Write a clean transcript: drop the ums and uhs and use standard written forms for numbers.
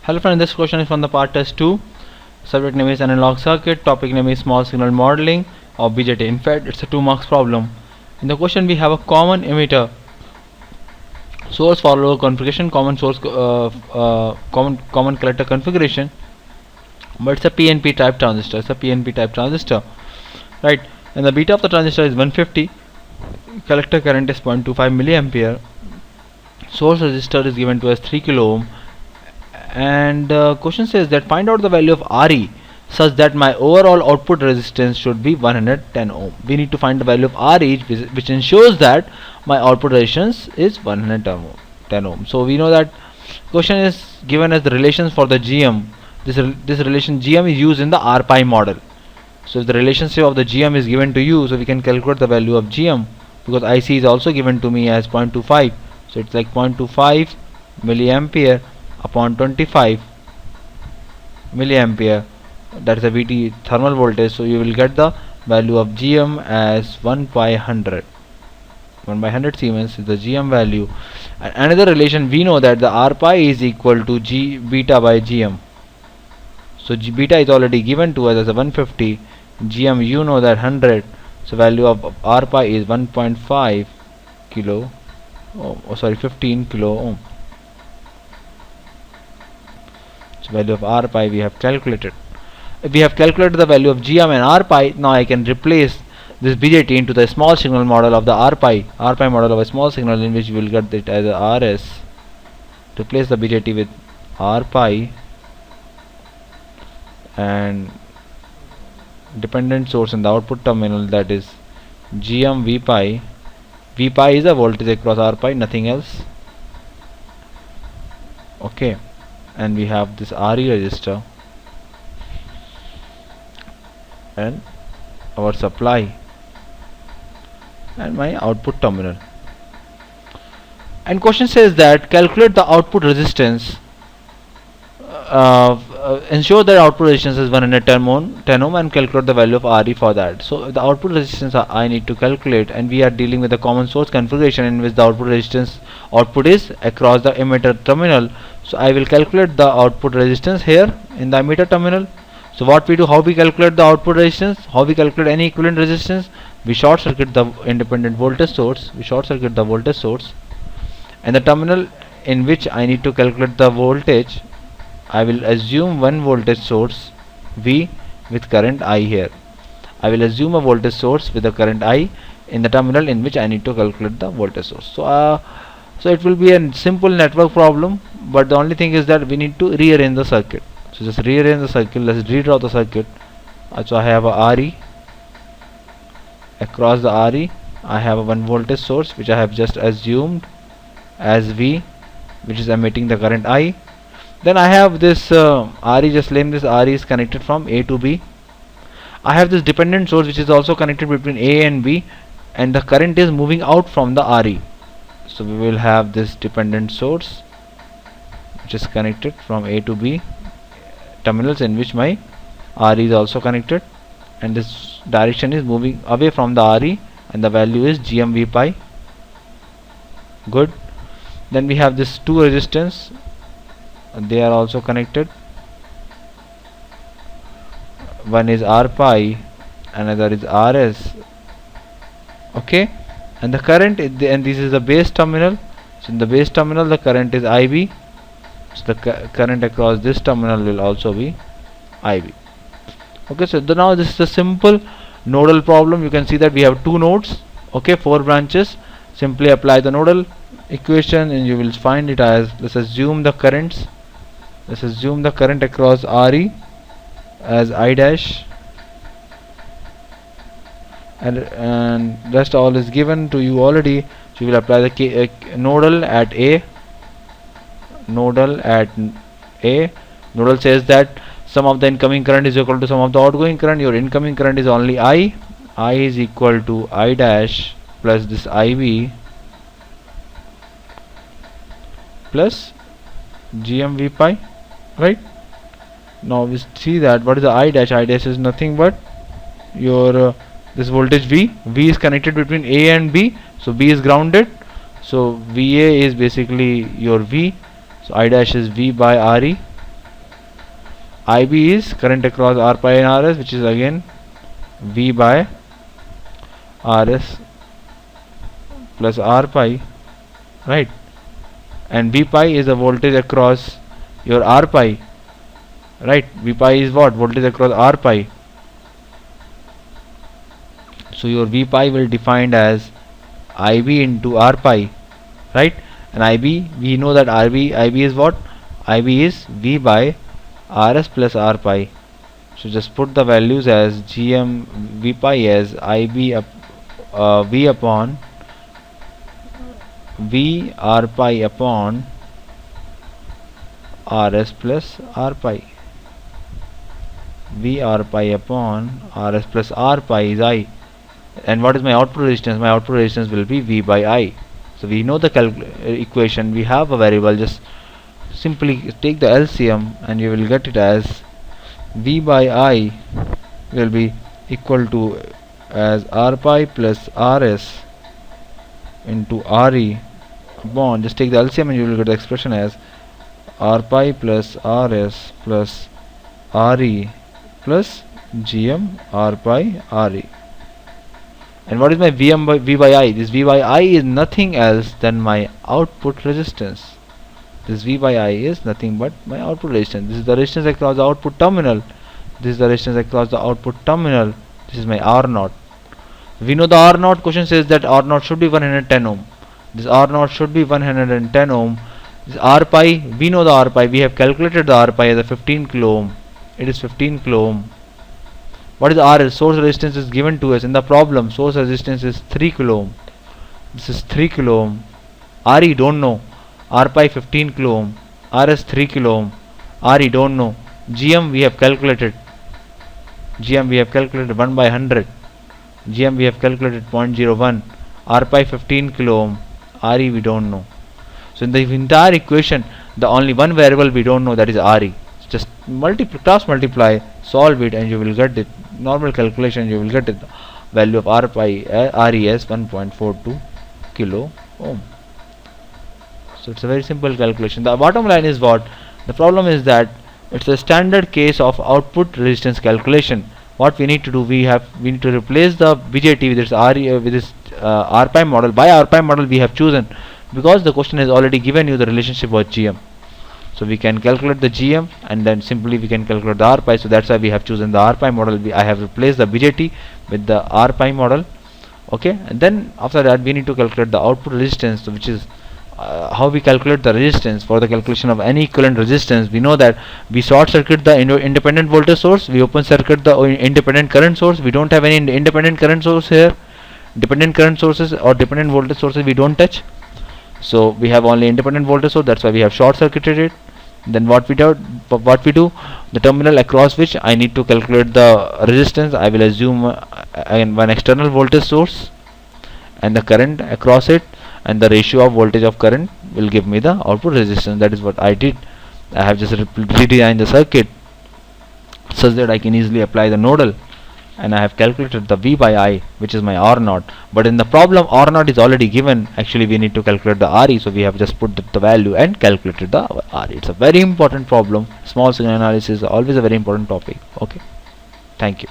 Hello friends, this question is from the part test 2. Subject name is analog circuit, topic name is small signal modeling of BJT. In fact, it's a 2 marks problem. In the question we have a common emitter, source follower configuration, common source common collector configuration, but it's a PNP type transistor. It's a PNP type transistor, right? And the beta of the transistor is 150. Collector current is 0.25 milliampere. Source resistor is given to as 3 kilo ohm. And question says that find out the value of Re such that my overall output resistance should be 110 ohm. We need to find the value of Re which ensures that my output resistance is 110 ohm. So we know that question is given as the relations for the GM. This relation GM is used in the RPi model. So if the relationship of the GM is given to you, so we can calculate the value of GM, because IC is also given to me as 0.25. So it's like 0.25 milliampere upon 25 milliampere, that is a VT thermal voltage. So you will get the value of GM as 1 by 100. 1 by 100 Siemens is the GM value. And another relation, we know that the R pi is equal to G beta by GM. So beta is already given to us as a 150. GM, you know that 100. So value of R pi is 1.5 kilo ohm, 15 kilo ohm. So value of R pi we have calculated. If we have calculated the value of GM and R pi, now I can replace this BJT into the small signal model of the R pi model of a small signal, in which we will get it as a RS. Replace the BJT with R pi and dependent source in the output terminal, that is GM V pi. V pi is a voltage across R pi, nothing else. Okay, and we have this RE resistor and our supply and my output terminal. And question says that calculate the output resistance, ensure that output resistance is 110 ohm and calculate the value of Re for that. So the output resistance I need to calculate, and we are dealing with the common source configuration in which the output resistance output is across the emitter terminal. So I will calculate the output resistance here in the emitter terminal. So what we do, how we calculate the output resistance, how we calculate any equivalent resistance, we short circuit the independent voltage source, and the terminal in which I need to calculate the voltage, I will assume one voltage source V with current I here. I will assume a voltage source with the current I in the terminal in which I need to calculate the voltage source. So it will be a simple network problem, but the only thing is that we need to rearrange the circuit. So just rearrange the circuit. Let's redraw the circuit. So I have a Re. Across the Re, I have a one voltage source which I have just assumed as V, which is emitting the current I. Then I have this Re, just name this Re is connected from A to B. I have this dependent source which is also connected between A and B, and the current is moving out from the Re. So we will have this dependent source which is connected from A to B terminals, in which my Re is also connected, and this direction is moving away from the Re, and the value is GMV pi. Good. Then we have this two resistance, they are also connected. One is R pi, another is RS. Okay, and the current and this is the base terminal. So in the base terminal the current is IB. So the current across this terminal will also be IB. Okay, so now this is a simple nodal problem. You can see that we have two nodes, okay, 4 branches. Simply apply the nodal equation and you will find it as, let's assume the currents, let's assume the current across Re as I dash, and rest all is given to you already. So you will apply the nodal at A. Nodal says that sum of the incoming current is equal to sum of the outgoing current. Your incoming current is only I is equal to I dash plus this IB plus GMV pi, right? Now we see that what is the I dash is nothing but your this voltage V is connected between A and B, so B is grounded, so VA is basically your V. So I dash is V by RE. IB is current across R pi and RS, which is again V by RS plus R pi, right? And V pi is the voltage across your R pi, right? V pi is what? Voltage across R pi. So your V pi will defined as IB into R pi, right? And IB, we know that IB is what? IB is V by RS plus R pi. So just put the values as GM V pi as IB V upon V R pi upon RS plus R pi. V R pi upon RS plus R pi is I. And what is my output resistance? My output resistance will be V by I. So we know the equation. We have a variable. Just simply take the LCM and you will get it as V by I will be equal to as R pi plus RS into RE upon, just take the LCM and you will get the expression as R pi plus RS plus RE plus GM R pi RE. And what is my V by I? This V by I is nothing else than my output resistance. This V by I is nothing but my output resistance. This is the resistance across the output terminal. This is the resistance across the output terminal. This is my R0. We know the R0. Question says that R0 should be 110 ohm. This R0 should be 110 ohm. This R pi, we know the R pi. We have calculated the R pi as a 15 kilo ohm. It is 15 kilo ohm. What is RS? Source resistance is given to us in the problem. Source resistance is 3 kilo ohm. This is 3 kilo ohm. RE don't know. R pi 15 kilo ohm. RS 3 kilo ohm. RE don't know. GM we have calculated. GM we have calculated 1 by 100. GM we have calculated 0.01. R pi 15 kilo ohm. RE we don't know. So in the entire equation, the only one variable we don't know, that is RE. Just cross multiply, solve it, and you will get the normal calculation. You will get the value of R pi RE as 1.42 kilo ohm. So it's a very simple calculation. The bottom line is what? The problem is that it's a standard case of output resistance calculation. What we need to do, we need to replace the BJT with this R pi model. By R pi model we have chosen because the question has already given you the relationship of GM. So we can calculate the GM and then simply we can calculate the R pi. So that's why we have chosen the R pi model. I have replaced the BJT with the R pi model. Okay, and then after that we need to calculate the output resistance, which is how we calculate the resistance. For the calculation of any equivalent resistance, we know that we short circuit the independent voltage source, we open circuit the independent current source. We don't have any independent current source here. Dependent current sources or dependent voltage sources we don't touch. So we have only independent voltage source. That's why we have short circuited it. Then what we do, the terminal across which I need to calculate the resistance, I will assume one external voltage source and the current across it, and the ratio of voltage of current will give me the output resistance. That is what I did. I have just redesigned the circuit such that I can easily apply the nodal, and I have calculated the V by I, which is my R0. But in the problem, R0 is already given. Actually we need to calculate the RE, so we have just put the value and calculated the RE. It's a very important problem. Small signal analysis is always a very important topic. Okay, thank you.